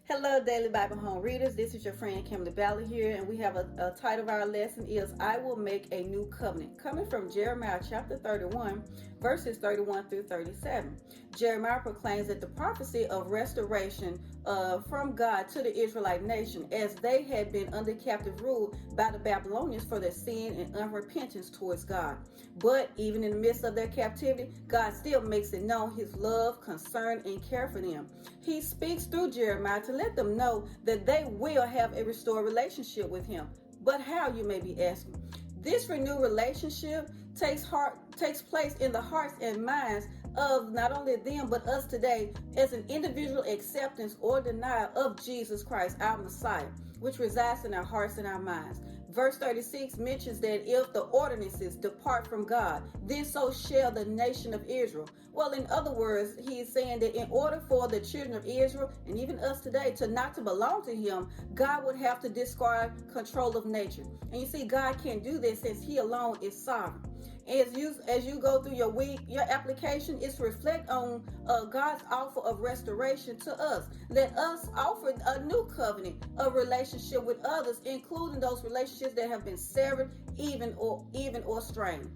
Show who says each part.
Speaker 1: Hello, Daily Bible Home Readers. This is your friend Kimberly Ballard here, and we have a title of our lesson is "I Will Make a New Covenant," coming from Jeremiah chapter 31, verses 31 through 37. Jeremiah proclaims that the prophecy of restoration from God to the Israelite nation, as they had been under captive rule by the Babylonians for their sin and unrepentance towards God. But even in the midst of their captivity, God still makes it known His love, concern, and care for them. He speaks through Jeremiah to let them know that they will have a restored relationship with Him. But how, you may be asking? This renewed relationship takes place in the hearts and minds of not only them but us today as an individual acceptance or denial of Jesus Christ, our Messiah, which resides in our hearts and our minds. Verse 36 mentions that if the ordinances depart from God, then so shall the nation of Israel. Well, in other words, he is saying that in order for the children of Israel, and even us today, to not to belong to Him, God would have to discard control of nature. And you see, God can't do this since He alone is sovereign. As you go through your week, your application is to reflect on God's offer of restoration to us. Let us offer a new covenant of relationship with others, including those relationships that have been severed, even or strained.